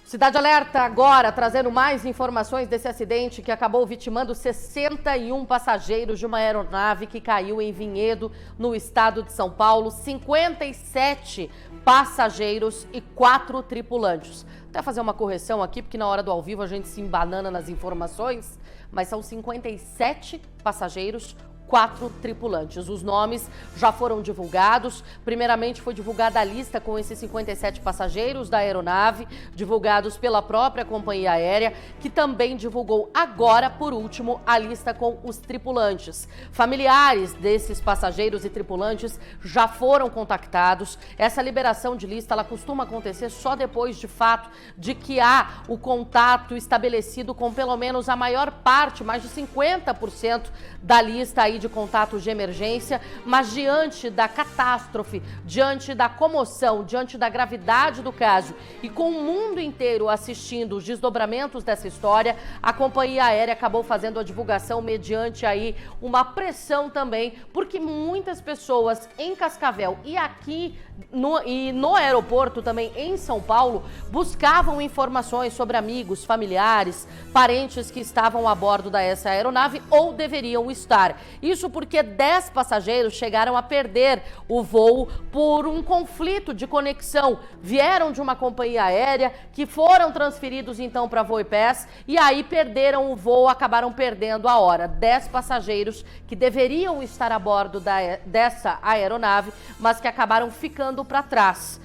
Cidade Alerta agora trazendo mais informações desse acidente que acabou vitimando 61 passageiros de uma aeronave que caiu em Vinhedo, no estado de São Paulo. 57 passageiros e 4 tripulantes. Até fazer uma correção aqui, porque na hora do ao vivo a gente se embanana nas informações, mas são 57 passageiros, 4 tripulantes. Os nomes já foram divulgados. Primeiramente foi divulgada a lista com esses 57 passageiros da aeronave, divulgados pela própria companhia aérea, que também divulgou agora, por último, a lista com os tripulantes. Familiares desses passageiros e tripulantes já foram contactados. Essa liberação de lista, ela costuma acontecer só depois, de fato, de que há o contato estabelecido com pelo menos a maior parte, mais de 50% da lista aí de contatos de emergência, mas diante da catástrofe, diante da comoção, diante da gravidade do caso e com o mundo inteiro assistindo os desdobramentos dessa história, a companhia aérea acabou fazendo a divulgação mediante aí uma pressão também, porque muitas pessoas em Cascavel e aqui no aeroporto também em São Paulo buscavam informações sobre amigos, familiares, parentes que estavam a bordo dessa aeronave ou deveriam estar. Isso porque 10 passageiros chegaram a perder o voo por um conflito de conexão. Vieram de uma companhia aérea que foram transferidos então para VoiPass e aí perderam o voo, acabaram perdendo a hora. 10 passageiros que deveriam estar a bordo dessa aeronave, mas que acabaram ficando para trás.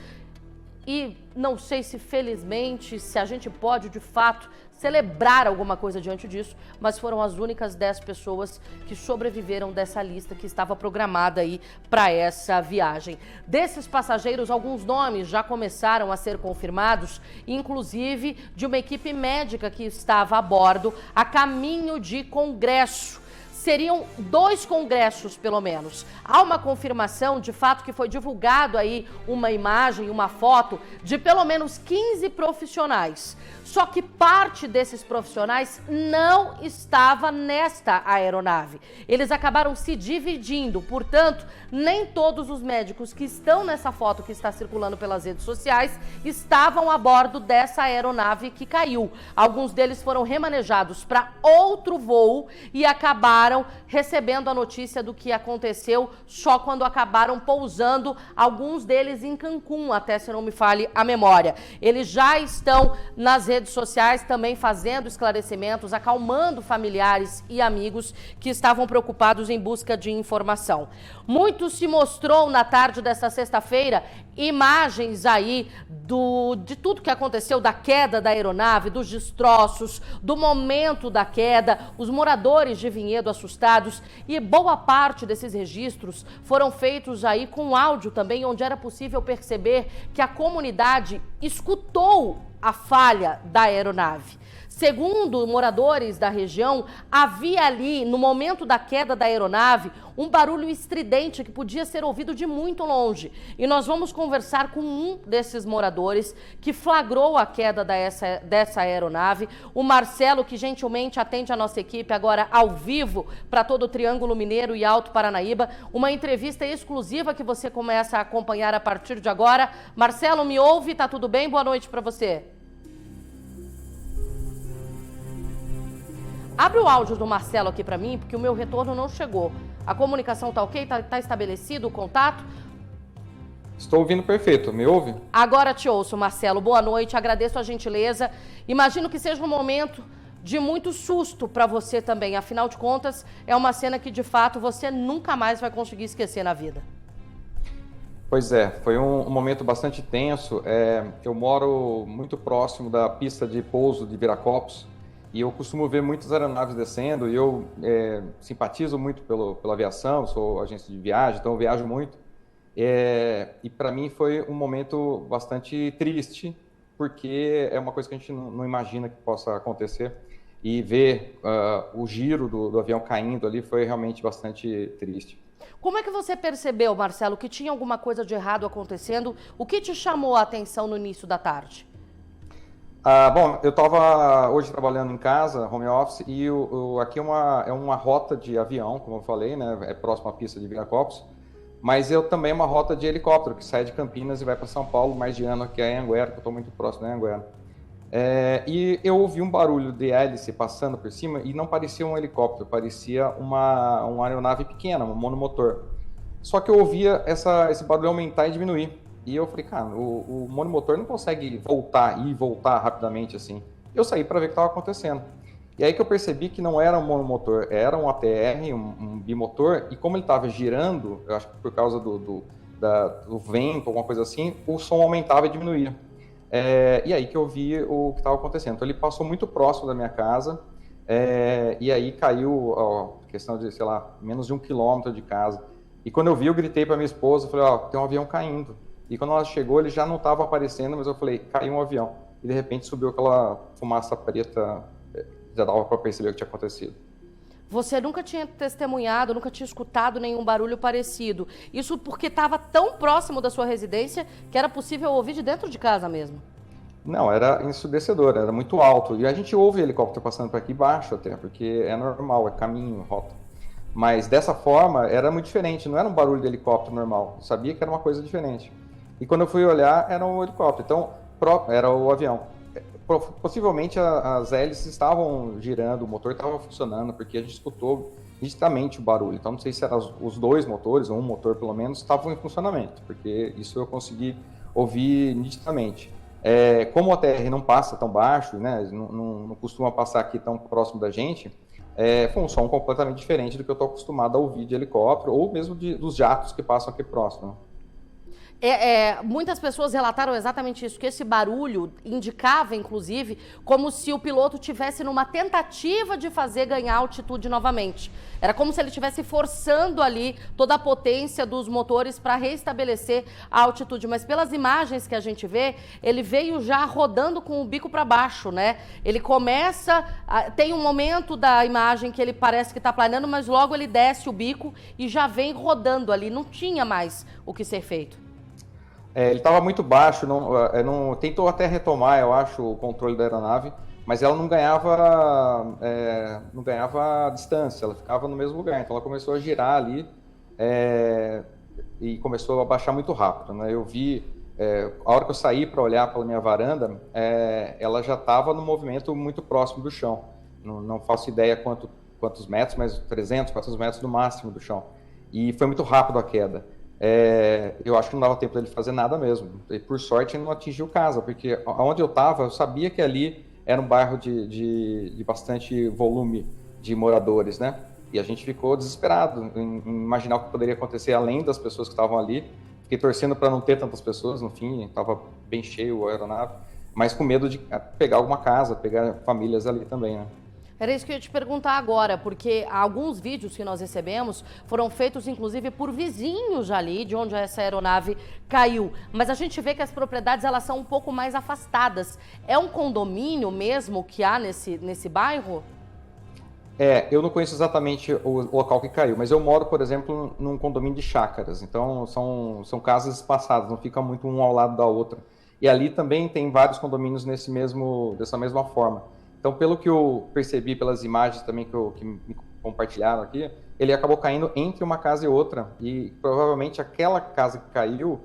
E não sei se felizmente, se a gente pode de fato celebrar alguma coisa diante disso, mas foram as únicas 10 pessoas que sobreviveram dessa lista que estava programada aí para essa viagem. Desses passageiros, alguns nomes já começaram a ser confirmados, inclusive de uma equipe médica que estava a bordo a caminho de congresso. Seriam 2 congressos, pelo menos. Há uma confirmação, de fato, que foi divulgado aí uma imagem, uma foto de pelo menos 15 profissionais. Só que parte desses profissionais não estava nesta aeronave. Eles acabaram se dividindo, portanto, nem todos os médicos que estão nessa foto que está circulando pelas redes sociais estavam a bordo dessa aeronave que caiu. Alguns deles foram remanejados para outro voo e acabaram recebendo a notícia do que aconteceu só quando acabaram pousando, alguns deles em Cancún, até se não me falhe a memória. Eles já estão nas redes sociais também fazendo esclarecimentos, acalmando familiares e amigos que estavam preocupados em busca de informação. Muito se mostrou na tarde desta sexta-feira imagens aí de tudo que aconteceu, da queda da aeronave, dos destroços, do momento da queda, os moradores de Vinhedo assustados, e boa parte desses registros foram feitos aí com áudio também, onde era possível perceber que a comunidade escutou a falha da aeronave. Segundo moradores da região, havia ali, no momento da queda da aeronave, um barulho estridente que podia ser ouvido de muito longe. E nós vamos conversar com um desses moradores que flagrou a queda dessa aeronave, o Marcelo, que gentilmente atende a nossa equipe agora ao vivo para todo o Triângulo Mineiro e Alto Paranaíba. Uma entrevista exclusiva que você começa a acompanhar a partir de agora. Marcelo, me ouve? Tá tudo bem? Boa noite para você. Abre o áudio do Marcelo aqui para mim, porque o meu retorno não chegou. A comunicação tá ok? Tá estabelecido o contato? Estou ouvindo perfeito. Me ouve? Agora te ouço, Marcelo. Boa noite, agradeço a gentileza. Imagino que seja um momento de muito susto para você também. Afinal de contas, é uma cena que, de fato, você nunca mais vai conseguir esquecer na vida. Pois é, foi um momento bastante tenso. Eu moro muito próximo da pista de pouso de Viracopos, e eu costumo ver muitas aeronaves descendo, e eu simpatizo muito pela aviação, sou agente de viagem, então eu viajo muito. E para mim foi um momento bastante triste, porque é uma coisa que a gente não imagina que possa acontecer. E ver o giro do avião caindo ali foi realmente bastante triste. Como é que você percebeu, Marcelo, que tinha alguma coisa de errado acontecendo? O que te chamou a atenção no início da tarde? Bom, eu estava hoje trabalhando em casa, home office, e aqui é uma rota de avião, como eu falei, né? É próximo à pista de Viracopos, mas eu também é uma rota de helicóptero que sai de Campinas e vai para São Paulo, mais de ano, que é Anhanguera, que eu estou muito próximo da Anhanguera. E eu ouvi um barulho de hélice passando por cima e não parecia um helicóptero, parecia uma aeronave pequena, um monomotor. Só que eu ouvia esse barulho aumentar e diminuir. E eu falei, cara, o monomotor não consegue voltar e voltar rapidamente assim. Eu saí para ver o que estava acontecendo. E aí que eu percebi que não era um monomotor, era um ATR, um bimotor, e como ele estava girando, eu acho que por causa do vento, alguma coisa assim, o som aumentava e diminuía. E aí que eu vi o que estava acontecendo. Então ele passou muito próximo da minha casa, e aí caiu, questão de, sei lá, menos de 1 quilômetro de casa. E quando eu vi, eu gritei para minha esposa, falei, tem um avião caindo. E quando ela chegou, ele já não estava aparecendo, mas eu falei, caiu um avião. E de repente subiu aquela fumaça preta, já dava para perceber o que tinha acontecido. Você nunca tinha testemunhado, nunca tinha escutado nenhum barulho parecido. Isso porque estava tão próximo da sua residência que era possível ouvir de dentro de casa mesmo. Não, era ensurdecedor, era muito alto. E a gente ouve helicóptero passando por aqui baixo até, porque é normal, é caminho, rota. Mas dessa forma era muito diferente, não era um barulho de helicóptero normal. Eu sabia que era uma coisa diferente. E quando eu fui olhar, era um helicóptero, então era o avião. Possivelmente as hélices estavam girando, o motor estava funcionando, porque a gente escutou nitidamente o barulho. Então não sei se eram os dois motores, ou um motor pelo menos, estavam em funcionamento, porque isso eu consegui ouvir nitidamente. Como o ATR não passa tão baixo, né, não costuma passar aqui tão próximo da gente, foi um som completamente diferente do que eu estou acostumado a ouvir de helicóptero, ou mesmo dos jatos que passam aqui próximo. Muitas pessoas relataram exatamente isso, que esse barulho indicava, inclusive, como se o piloto tivesse numa tentativa de fazer ganhar altitude novamente. Era como se ele estivesse forçando ali toda a potência dos motores para restabelecer a altitude. Mas pelas imagens que a gente vê, ele veio já rodando com o bico para baixo, né? Ele começa, tem um momento da imagem que ele parece que está planando, mas logo ele desce o bico e já vem rodando ali. Não tinha mais o que ser feito. Ele estava muito baixo, tentou até retomar, eu acho, o controle da aeronave, mas ela não ganhava distância, ela ficava no mesmo lugar. Então ela começou a girar ali e começou a baixar muito rápido, né? Eu vi, a hora que eu saí para olhar pela minha varanda, ela já estava no movimento muito próximo do chão. Não faço ideia quantos metros, mas 300, 400 metros no máximo do chão. E foi muito rápido a queda. Eu acho que não dava tempo dele fazer nada mesmo. E por sorte ele não atingiu casa, porque onde eu estava, eu sabia que ali era um bairro de bastante volume de moradores, né? E a gente ficou desesperado em imaginar o que poderia acontecer além das pessoas que estavam ali. Fiquei torcendo para não ter tantas pessoas, no fim, estava bem cheio a aeronave, mas com medo de pegar alguma casa, pegar famílias ali também, né? Era isso que eu ia te perguntar agora, porque alguns vídeos que nós recebemos foram feitos, inclusive, por vizinhos ali, de onde essa aeronave caiu. Mas a gente vê que as propriedades, elas são um pouco mais afastadas. É um condomínio mesmo que há nesse bairro? Eu não conheço exatamente o local que caiu, mas eu moro, por exemplo, num condomínio de chácaras. Então, são casas espaçadas, não fica muito um ao lado da outra. E ali também tem vários condomínios dessa mesma forma. Então, pelo que eu percebi pelas imagens também que me compartilharam aqui, ele acabou caindo entre uma casa e outra. E provavelmente aquela casa que caiu,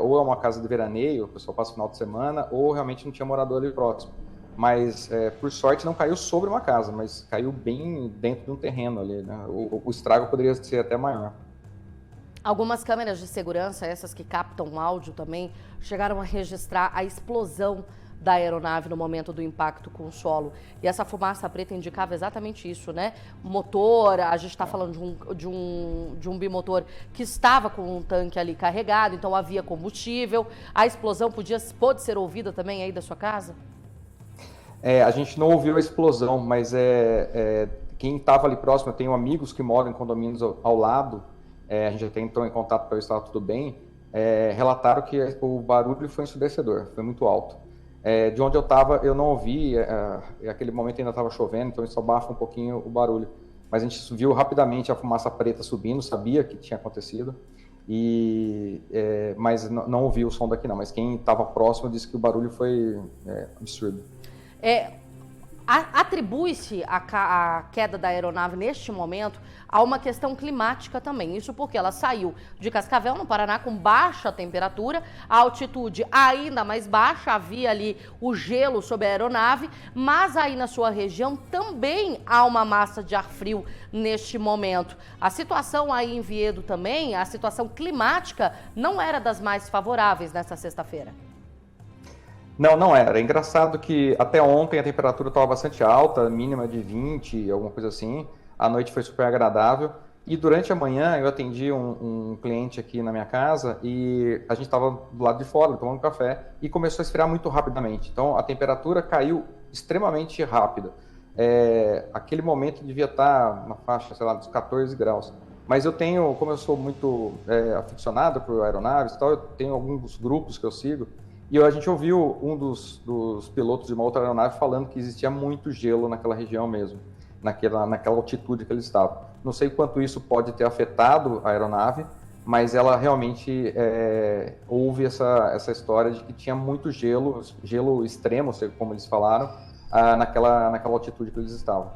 ou é uma casa de veraneio, o pessoal passa o final de semana, ou realmente não tinha morador ali próximo. Mas, por sorte, não caiu sobre uma casa, mas caiu bem dentro de um terreno ali, né? O estrago poderia ser até maior. Algumas câmeras de segurança, essas que captam áudio também, chegaram a registrar a explosão da aeronave no momento do impacto com o solo. E essa fumaça preta indicava exatamente isso, né? Motor, a gente está falando de um bimotor que estava com um tanque ali carregado, então havia combustível. A explosão pôde ser ouvida também aí da sua casa? A gente não ouviu a explosão, mas quem estava ali próximo, eu tenho amigos que moram em condomínios ao lado, a gente até entrou em contato para ver se estava tudo bem, relataram que o barulho foi ensurdecedor, foi muito alto. De onde eu estava, eu não ouvi, aquele momento ainda estava chovendo, então isso abafa um pouquinho o barulho. Mas a gente viu rapidamente a fumaça preta subindo, sabia que tinha acontecido, mas não ouvi o som daqui não. Mas quem estava próximo disse que o barulho foi absurdo. Atribui-se a queda da aeronave neste momento a uma questão climática também. Isso porque ela saiu de Cascavel, no Paraná, com baixa temperatura, a altitude ainda mais baixa, havia ali o gelo sobre a aeronave, mas aí na sua região também há uma massa de ar frio neste momento. A situação aí em Vinhedo também, a situação climática não era das mais favoráveis nessa sexta-feira. Não, não era. É engraçado que até ontem a temperatura estava bastante alta, mínima de 20, alguma coisa assim. A noite foi super agradável. E durante a manhã eu atendi um cliente aqui na minha casa e a gente estava do lado de fora, tomando café, e começou a esfriar muito rapidamente. Então a temperatura caiu extremamente rápida. Aquele momento devia estar na faixa, sei lá, dos 14 graus. Mas eu tenho, como eu sou muito aficionado por aeronaves e tal, eu tenho alguns grupos que eu sigo. E a gente ouviu um dos pilotos de uma outra aeronave falando que existia muito gelo naquela região mesmo, naquela altitude que eles estavam. Não sei quanto isso pode ter afetado a aeronave, mas ela realmente houve essa história de que tinha muito gelo extremo, como eles falaram, naquela altitude que eles estavam.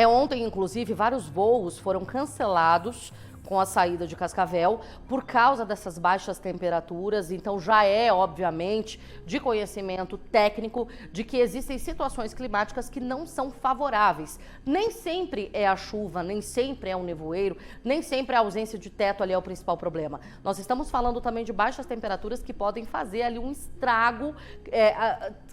Ontem, inclusive, vários voos foram cancelados com a saída de Cascavel por causa dessas baixas temperaturas. Então já obviamente, de conhecimento técnico de que existem situações climáticas que não são favoráveis. Nem sempre é a chuva, nem sempre é o nevoeiro, nem sempre a ausência de teto ali é o principal problema. Nós estamos falando também de baixas temperaturas que podem fazer ali um estrago,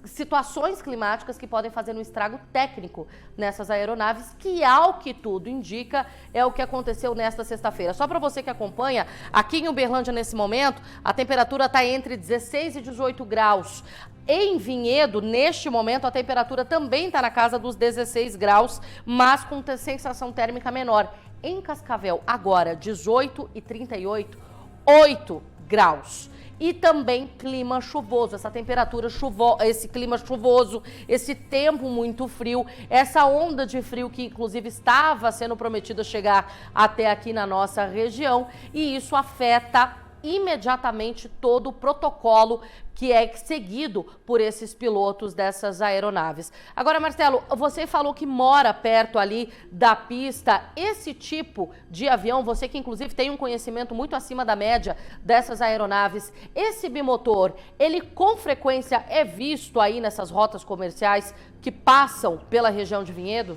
situações climáticas que podem fazer um estrago técnico nessas aeronaves, que ao que tudo indica é o que aconteceu nesta sexta-feira. Só para você que acompanha, aqui em Uberlândia nesse momento, a temperatura está entre 16 e 18 graus. Em Vinhedo, neste momento, a temperatura também está na casa dos 16 graus, mas com sensação térmica menor. Em Cascavel, agora, 18 e 38, 8 graus. E também clima chuvoso, essa temperatura chuvosa, esse clima chuvoso, esse tempo muito frio, essa onda de frio que inclusive estava sendo prometida chegar até aqui na nossa região, e isso afeta imediatamente todo o protocolo que é seguido por esses pilotos dessas aeronaves. Agora, Marcelo, você falou que mora perto ali da pista. Esse tipo de avião, você que inclusive tem um conhecimento muito acima da média dessas aeronaves, esse bimotor, ele com frequência é visto aí nessas rotas comerciais que passam pela região de Vinhedo?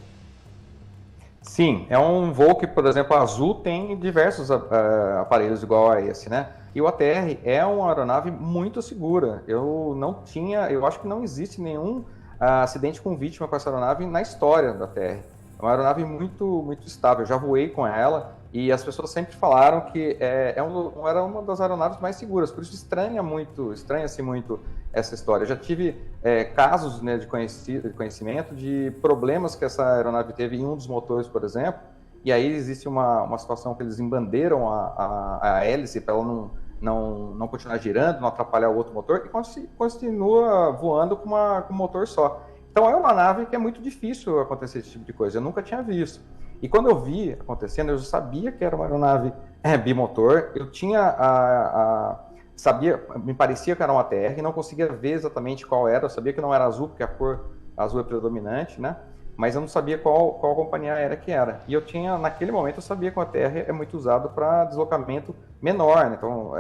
Sim, é um voo que, por exemplo, a Azul tem diversos aparelhos igual a esse, né? E o ATR é uma aeronave muito segura. Eu acho que não existe nenhum acidente com vítima com essa aeronave na história da ATR. É uma aeronave muito, muito estável. Eu já voei com ela e as pessoas sempre falaram que era uma das aeronaves mais seguras. Por isso estranha-se muito essa história. Eu já tive casos, né, de conhecimento de problemas que essa aeronave teve em um dos motores, por exemplo. E aí existe uma situação que eles embandeiram a hélice para ela não continuar girando, não atrapalhar o outro motor, e continua voando com um motor só. Então é uma nave que é muito difícil acontecer esse tipo de coisa, eu nunca tinha visto. E quando eu vi acontecendo, eu já sabia que era uma aeronave bimotor, eu tinha me parecia que era uma ATR, não conseguia ver exatamente qual era, eu sabia que não era azul, porque a cor azul é predominante, né? Mas eu não sabia qual companhia aérea que era. E naquele momento, eu sabia que o ATR é muito usado para deslocamento menor, né? Então,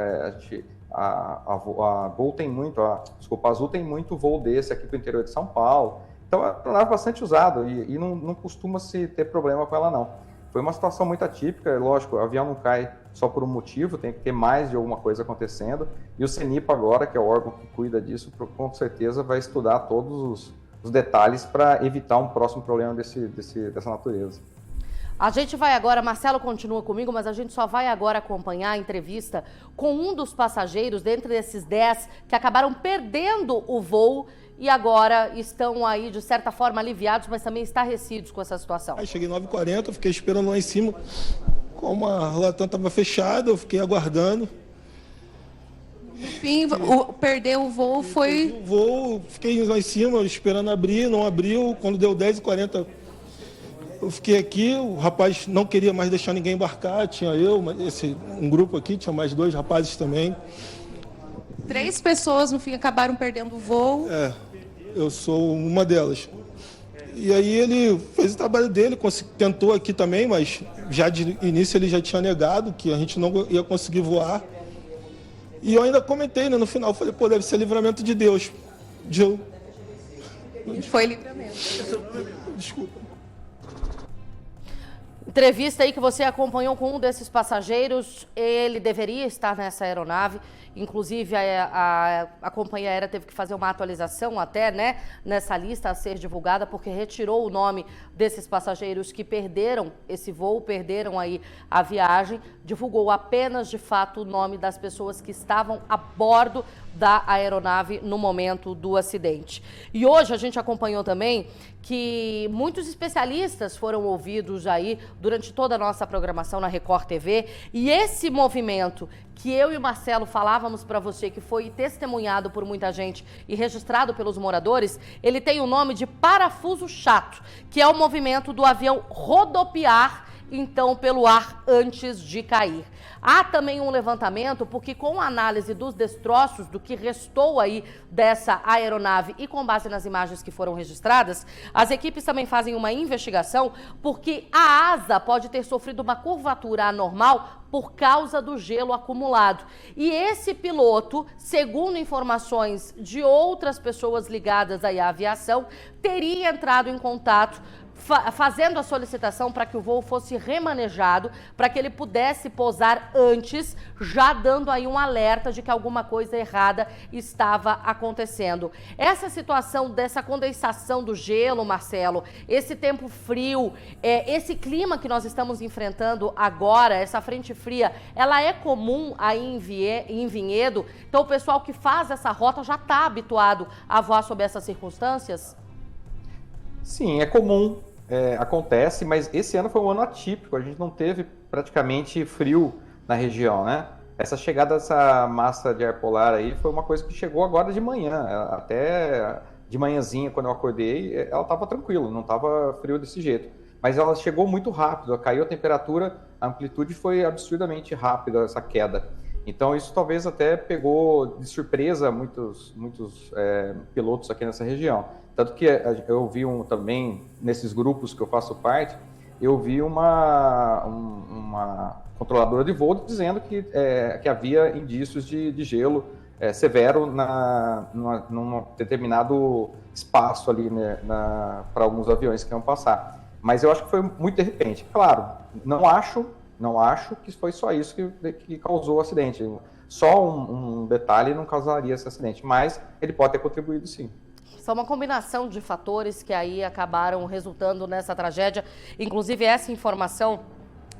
a Gol tem muito, a Azul tem muito voo desse aqui para o interior de São Paulo. Então, é uma nave bastante usada e não costuma-se ter problema com ela, não. Foi uma situação muito atípica, lógico, o avião não cai só por um motivo, tem que ter mais de alguma coisa acontecendo. E o CENIPA agora, que é o órgão que cuida disso, com certeza vai estudar todos os detalhes para evitar um próximo problema dessa natureza. A gente vai agora, Marcelo continua comigo, mas a gente só vai agora acompanhar a entrevista com um dos passageiros, dentre desses 10 que acabaram perdendo o voo e agora estão aí, de certa forma, aliviados, mas também estarrecidos com essa situação. Aí cheguei 9h40, fiquei esperando lá em cima, como a rolatã estava fechada, eu fiquei aguardando. No fim, perder o voo foi... O voo, fiquei lá em cima, esperando abrir, não abriu. Quando deu 10h40, eu fiquei aqui. O rapaz não queria mais deixar ninguém embarcar. Tinha um grupo aqui, tinha mais 2 rapazes também. 3 pessoas, no fim, acabaram perdendo o voo. Eu sou uma delas. E aí ele fez o trabalho dele, tentou aqui também, mas já de início ele já tinha negado que a gente não ia conseguir voar. E eu ainda comentei, né, no final, falei, pô, deve ser livramento de Deus. Foi livramento. Desculpa. Entrevista aí que você acompanhou com um desses passageiros, ele deveria estar nessa aeronave, inclusive a companhia aérea teve que fazer uma atualização até, né, nessa lista a ser divulgada, porque retirou o nome desses passageiros que perderam esse voo, perderam aí a viagem, divulgou apenas de fato o nome das pessoas que estavam a bordo da aeronave no momento do acidente. E hoje a gente acompanhou também que muitos especialistas foram ouvidos aí durante toda a nossa programação na Record TV, e esse movimento que eu e o Marcelo falávamos para você, que foi testemunhado por muita gente e registrado pelos moradores, ele tem o nome de parafuso chato, que é o movimento do avião rodopiar então pelo ar antes de cair. Há também um levantamento, porque com a análise dos destroços, do que restou aí dessa aeronave e com base nas imagens que foram registradas, as equipes também fazem uma investigação, porque a asa pode ter sofrido uma curvatura anormal por causa do gelo acumulado. E esse piloto, segundo informações de outras pessoas ligadas aí à aviação, teria entrado em contato fazendo a solicitação para que o voo fosse remanejado, para que ele pudesse pousar antes, já dando aí um alerta de que alguma coisa errada estava acontecendo. Essa situação dessa condensação do gelo, Marcelo, esse tempo frio, esse clima que nós estamos enfrentando agora, essa frente fria, ela é comum aí em Vinhedo? Então o pessoal que faz essa rota já está habituado a voar sob essas circunstâncias? Sim, é comum. Acontece, mas esse ano foi um ano atípico, a gente não teve praticamente frio na região, né? Essa chegada dessa massa de ar polar aí foi uma coisa que chegou agora de manhã, até de manhãzinha, quando eu acordei, ela estava tranquila, não estava frio desse jeito. Mas ela chegou muito rápido, caiu a temperatura, a amplitude foi absurdamente rápida, essa queda. Então isso talvez até pegou de surpresa muitos pilotos aqui nessa região. Tanto que eu vi também, nesses grupos que eu faço parte, eu vi uma controladora de voo dizendo que havia indícios de gelo severo num determinado espaço ali, né, para alguns aviões que iam passar. Mas eu acho que foi muito de repente. Claro, não acho que foi só isso que causou o acidente. Só um detalhe não causaria esse acidente, mas ele pode ter contribuído sim. São uma combinação de fatores que aí acabaram resultando nessa tragédia. Inclusive, essa informação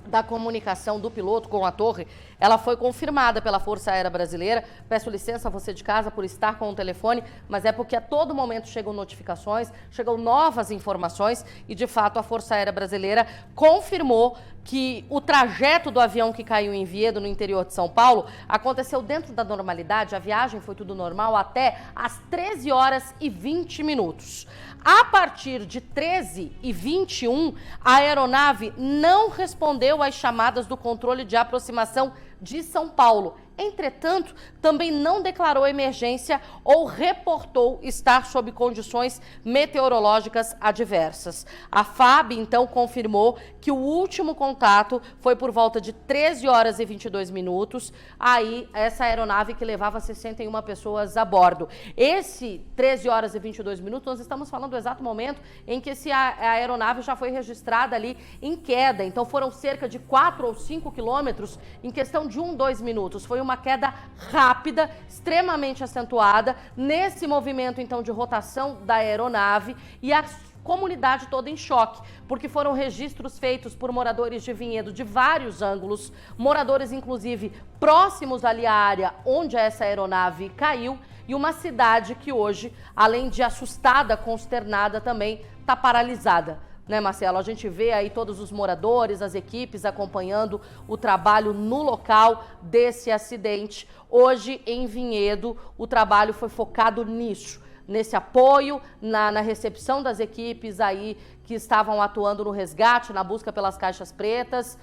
da comunicação do piloto com a torre, ela foi confirmada pela Força Aérea Brasileira. Peço licença a você de casa por estar com o telefone, mas é porque a todo momento chegam notificações, chegam novas informações e, de fato, a Força Aérea Brasileira confirmou que o trajeto do avião que caiu em Vinhedo, no interior de São Paulo, aconteceu dentro da normalidade. A viagem foi tudo normal até às 13 horas e 20 minutos. A partir de 13h21, a aeronave não respondeu às chamadas do controle de aproximação de São Paulo. Entretanto, também não declarou emergência ou reportou estar sob condições meteorológicas adversas. A FAB, então, confirmou que o último contato foi por volta de 13 horas e 22 minutos. Aí, essa aeronave que levava 61 pessoas a bordo. Esse 13 horas e 22 minutos, nós estamos falando do exato momento em que a aeronave já foi registrada ali em queda. Então, foram cerca de 4 ou 5 quilômetros em questão de 2 minutos. Foi uma queda rápida, extremamente acentuada, nesse movimento, então, de rotação da aeronave, e a comunidade toda em choque, porque foram registros feitos por moradores de Vinhedo de vários ângulos, moradores, inclusive, próximos ali à área onde essa aeronave caiu, e uma cidade que hoje, além de assustada, consternada, também está paralisada. Né, Marcelo? A gente vê aí todos os moradores, as equipes acompanhando o trabalho no local desse acidente. Hoje, em Vinhedo, o trabalho foi focado nisso, nesse apoio, na recepção das equipes aí que estavam atuando no resgate, na busca pelas caixas pretas.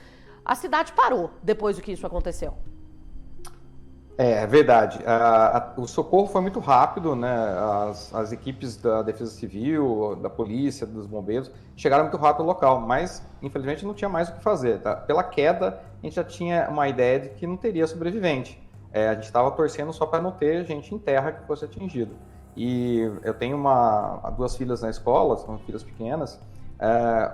A cidade parou depois do que isso aconteceu. É verdade. O socorro foi muito rápido, né? As equipes da Defesa Civil, da polícia, dos bombeiros chegaram muito rápido ao local, mas infelizmente não tinha mais o que fazer. Tá? Pela queda, a gente já tinha uma ideia de que não teria sobrevivente. A gente estava torcendo só para não ter gente em terra que fosse atingido. E eu tenho duas filhas na escola, são filhas pequenas.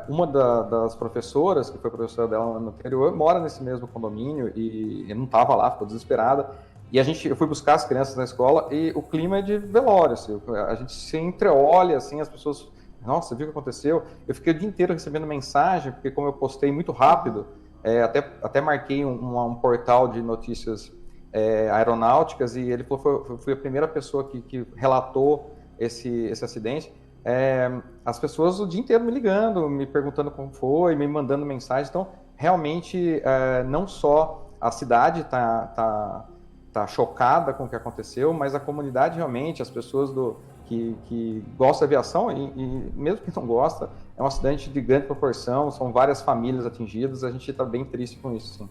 Uma das professoras, que foi professora dela no ano anterior, mora nesse mesmo condomínio e não estava lá, ficou desesperada. E eu fui buscar as crianças na escola e o clima é de velório, assim, a gente se entreolha, assim, as pessoas, nossa, viu o que aconteceu? Eu fiquei o dia inteiro recebendo mensagem, porque como eu postei muito rápido, até marquei um portal de notícias aeronáuticas e ele falou, fui a primeira pessoa que relatou esse acidente. As pessoas o dia inteiro me ligando, me perguntando como foi, me mandando mensagem. Então, realmente, não só a cidade está chocada com o que aconteceu, mas a comunidade realmente, as pessoas que gostam de aviação e mesmo que não gosta, é um acidente de grande proporção, são várias famílias atingidas, a gente está bem triste com isso, sim.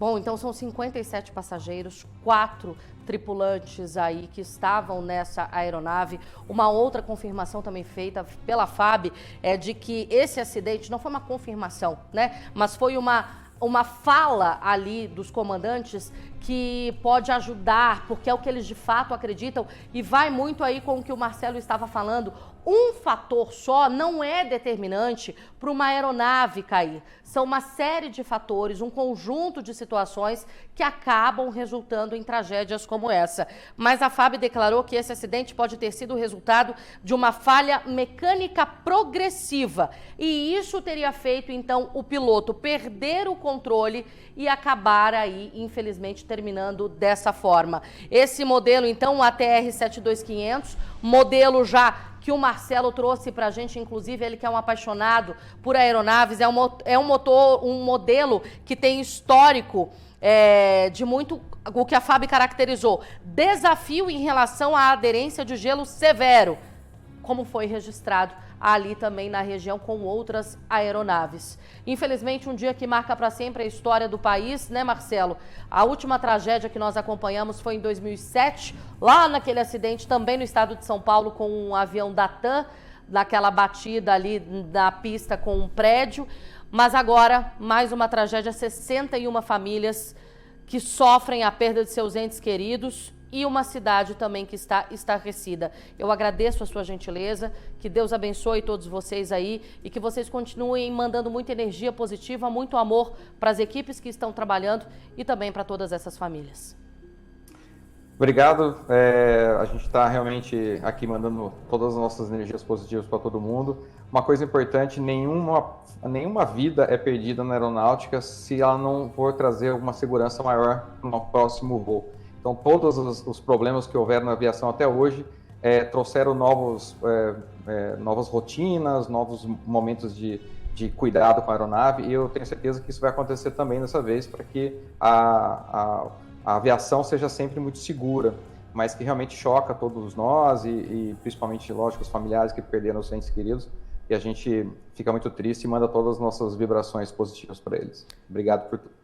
Bom, então são 57 passageiros, 4 tripulantes aí que estavam nessa aeronave. Uma outra confirmação também feita pela FAB é de que esse acidente não foi uma confirmação, né? Mas foi uma fala ali dos comandantes que pode ajudar, porque é o que eles de fato acreditam e vai muito aí com o que o Marcelo estava falando. Um fator só não é determinante para uma aeronave cair. São uma série de fatores, um conjunto de situações que acabam resultando em tragédias como essa. Mas a FAB declarou que esse acidente pode ter sido o resultado de uma falha mecânica progressiva. E isso teria feito, então, o piloto perder o controle e acabar aí, infelizmente, terminando dessa forma. Esse modelo, então, o ATR 72500, modelo já que o Marcelo trouxe para a gente, inclusive ele que é um apaixonado por aeronaves, é um modelo que tem histórico de muito, o que a FAB caracterizou, desafio em relação à aderência de gelo severo, como foi registrado ali também na região com outras aeronaves. Infelizmente, um dia que marca para sempre a história do país, né, Marcelo? A última tragédia que nós acompanhamos foi em 2007, lá naquele acidente também no estado de São Paulo com um avião da TAM, naquela batida ali na pista com um prédio. Mas agora, mais uma tragédia, 61 famílias que sofrem a perda de seus entes queridos e uma cidade também que está estarrecida. Eu agradeço a sua gentileza, que Deus abençoe todos vocês aí e que vocês continuem mandando muita energia positiva, muito amor para as equipes que estão trabalhando e também para todas essas famílias. Obrigado, a gente está realmente aqui mandando todas as nossas energias positivas para todo mundo. Uma coisa importante, nenhuma vida é perdida na aeronáutica se ela não for trazer uma segurança maior no próximo voo. Então, todos os problemas que houveram na aviação até hoje trouxeram novas rotinas, novos momentos de cuidado com a aeronave, e eu tenho certeza que isso vai acontecer também dessa vez, para que a aviação seja sempre muito segura, mas que realmente choca todos nós e principalmente, lógico, os familiares que perderam os entes queridos, e a gente fica muito triste e manda todas as nossas vibrações positivas para eles. Obrigado por tudo.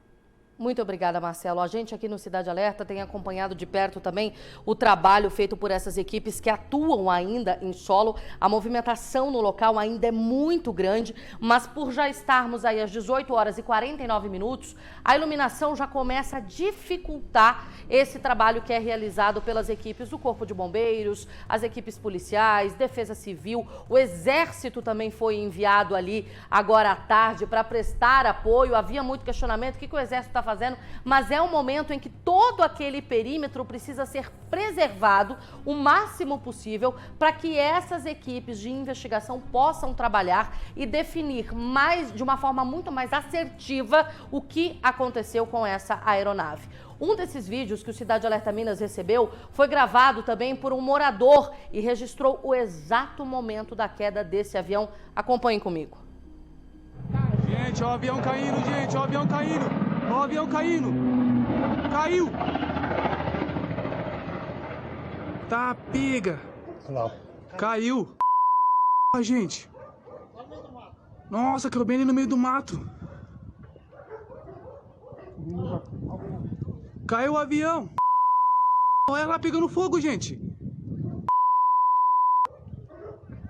Muito obrigada, Marcelo. A gente aqui no Cidade Alerta tem acompanhado de perto também o trabalho feito por essas equipes que atuam ainda em solo. A movimentação no local ainda é muito grande, mas por já estarmos aí às 18 horas e 49 minutos, a iluminação já começa a dificultar esse trabalho que é realizado pelas equipes do Corpo de Bombeiros, as equipes policiais, Defesa Civil. O Exército também foi enviado ali agora à tarde para prestar apoio. Havia muito questionamento, o que o Exército está fazendo, mas é um momento em que todo aquele perímetro precisa ser preservado o máximo possível para que essas equipes de investigação possam trabalhar e definir de uma forma muito mais assertiva o que aconteceu com essa aeronave. Um desses vídeos que o Cidade Alerta Minas recebeu foi gravado também por um morador e registrou o exato momento da queda desse avião. Acompanhem comigo. Gente, ó o avião caindo, gente, ó o avião caindo. Ó o avião caindo. Caiu. Tá, pega. Caiu. Gente. Nossa, caiu bem ali no meio do mato. Caiu o avião. Olha lá pegando fogo, gente.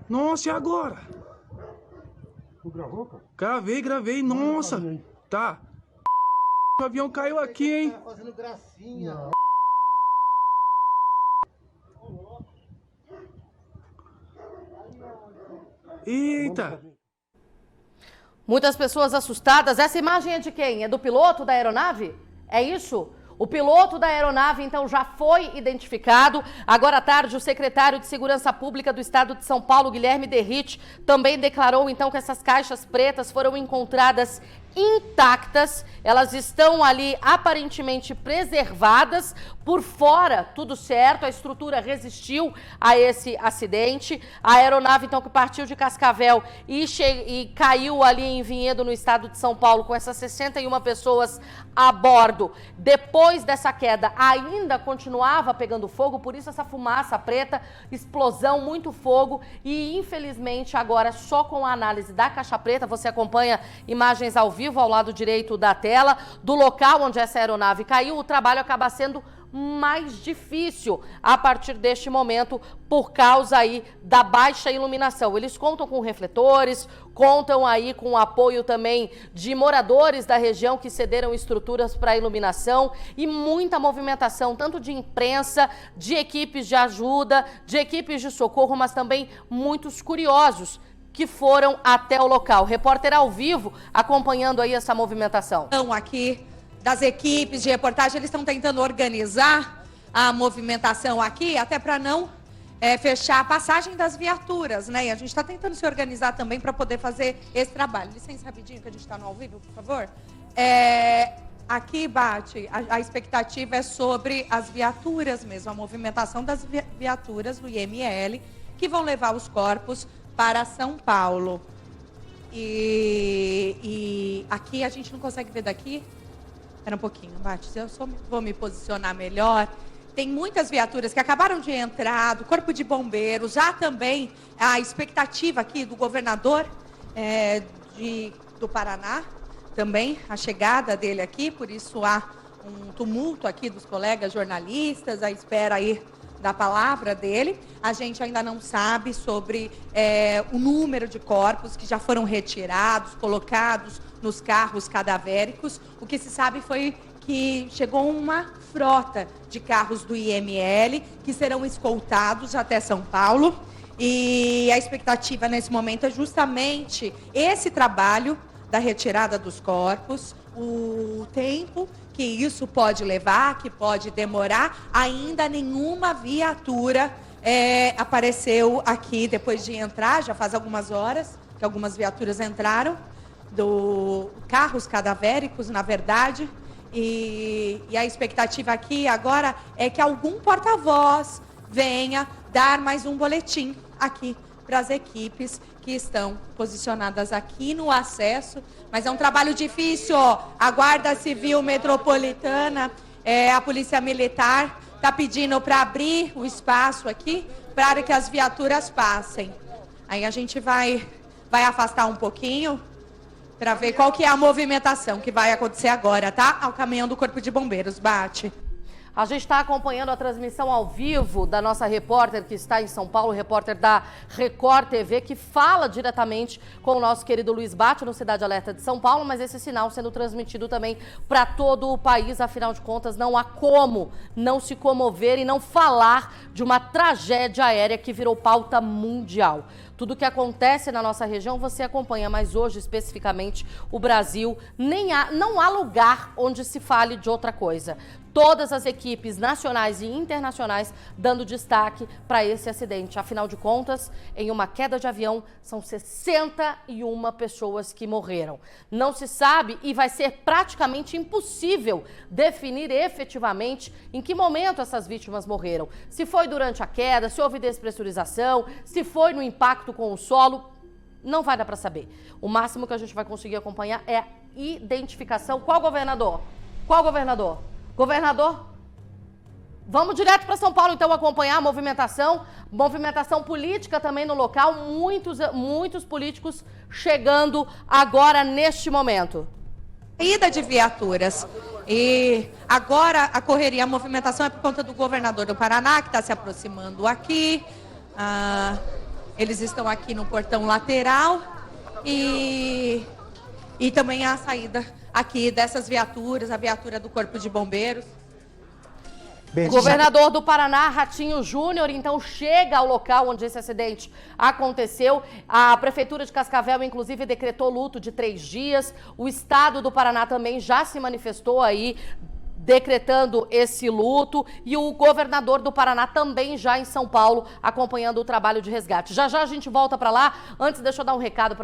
Nossa, e agora? Tu gravou, cara? Gravei. Nossa. Tá. O avião caiu aqui, hein? Tá fazendo gracinha. Não. Eita. Muitas pessoas assustadas. Essa imagem é de quem? É do piloto da aeronave? É isso? O piloto da aeronave, então, já foi identificado. Agora à tarde, o secretário de Segurança Pública do Estado de São Paulo, Guilherme Derrite, também declarou, então, que essas caixas pretas foram encontradas intactas. Elas estão ali aparentemente preservadas. Por fora, tudo certo, a estrutura resistiu a esse acidente. A aeronave, então, que partiu de Cascavel e caiu ali em Vinhedo, no estado de São Paulo, com essas 61 pessoas a bordo. Depois dessa queda, ainda continuava pegando fogo, por isso essa fumaça preta, explosão, muito fogo. E, infelizmente, agora, só com a análise da caixa preta, você acompanha imagens ao vivo, ao lado direito da tela, do local onde essa aeronave caiu, o trabalho acaba sendo mais difícil a partir deste momento por causa aí da baixa iluminação. Eles contam com refletores, contam aí com o apoio também de moradores da região que cederam estruturas para iluminação e muita movimentação, tanto de imprensa, de equipes de ajuda, de equipes de socorro, mas também muitos curiosos que foram até o local. Repórter ao vivo acompanhando aí essa movimentação. Então, aqui das equipes de reportagem, eles estão tentando organizar a movimentação aqui, até para não fechar a passagem das viaturas, né? E a gente está tentando se organizar também para poder fazer esse trabalho. Licença rapidinho, que a gente está no ao vivo, por favor. Aqui, Bate, a expectativa é sobre as viaturas mesmo, a movimentação das viaturas do IML, que vão levar os corpos para São Paulo. E aqui a gente não consegue ver daqui. Espera um pouquinho, Bate, eu só vou me posicionar melhor. Tem muitas viaturas que acabaram de entrar, do Corpo de Bombeiros, já também a expectativa aqui do governador do Paraná, também a chegada dele aqui, por isso há um tumulto aqui dos colegas jornalistas, à espera aí da palavra dele. A gente ainda não sabe sobre o número de corpos que já foram retirados, colocados nos carros cadavéricos. O que se sabe foi que chegou uma frota de carros do IML que serão escoltados até São Paulo. E a expectativa nesse momento é justamente esse trabalho da retirada dos corpos, o tempo que isso pode levar, que pode demorar. Ainda nenhuma viatura apareceu aqui depois de entrar, já faz algumas horas que algumas viaturas entraram, carros cadavéricos, na verdade, e a expectativa aqui agora é que algum porta-voz venha dar mais um boletim aqui para as equipes que estão posicionadas aqui no acesso, mas é um trabalho difícil, ó. A Guarda Civil Metropolitana, a Polícia Militar está pedindo para abrir o espaço aqui para que as viaturas passem. Aí a gente vai afastar um pouquinho para ver qual que é a movimentação que vai acontecer agora, tá? Ao caminhão do Corpo de Bombeiros, Bate. A gente está acompanhando a transmissão ao vivo da nossa repórter que está em São Paulo, repórter da Record TV, que fala diretamente com o nosso querido Luiz Bate, no Cidade Alerta de São Paulo, mas esse sinal sendo transmitido também para todo o país. Afinal de contas, não há como não se comover e não falar de uma tragédia aérea que virou pauta mundial. Tudo que acontece na nossa região você acompanha, mas hoje, especificamente, o Brasil, não há lugar onde se fale de outra coisa. Todas as equipes nacionais e internacionais dando destaque para esse acidente. Afinal de contas, em uma queda de avião, são 61 pessoas que morreram. Não se sabe e vai ser praticamente impossível definir efetivamente em que momento essas vítimas morreram. Se foi durante a queda, se houve despressurização, se foi no impacto com o solo, não vai dar para saber. O máximo que a gente vai conseguir acompanhar é a identificação. Qual governador? Qual governador? Governador, vamos direto para São Paulo, então, acompanhar a movimentação política também no local, muitos políticos chegando agora neste momento. saída de viaturas. E agora a correria, a movimentação é por conta do governador do Paraná, que está se aproximando aqui. Eles estão aqui no portão lateral e também a saída aqui dessas viaturas, a viatura do Corpo de Bombeiros. O governador do Paraná, Ratinho Júnior, então chega ao local onde esse acidente aconteceu. A Prefeitura de Cascavel, inclusive, decretou luto de 3 dias. O Estado do Paraná também já se manifestou aí, decretando esse luto. E o governador do Paraná também já em São Paulo, acompanhando o trabalho de resgate. Já já a gente volta para lá. Antes, deixa eu dar um recado para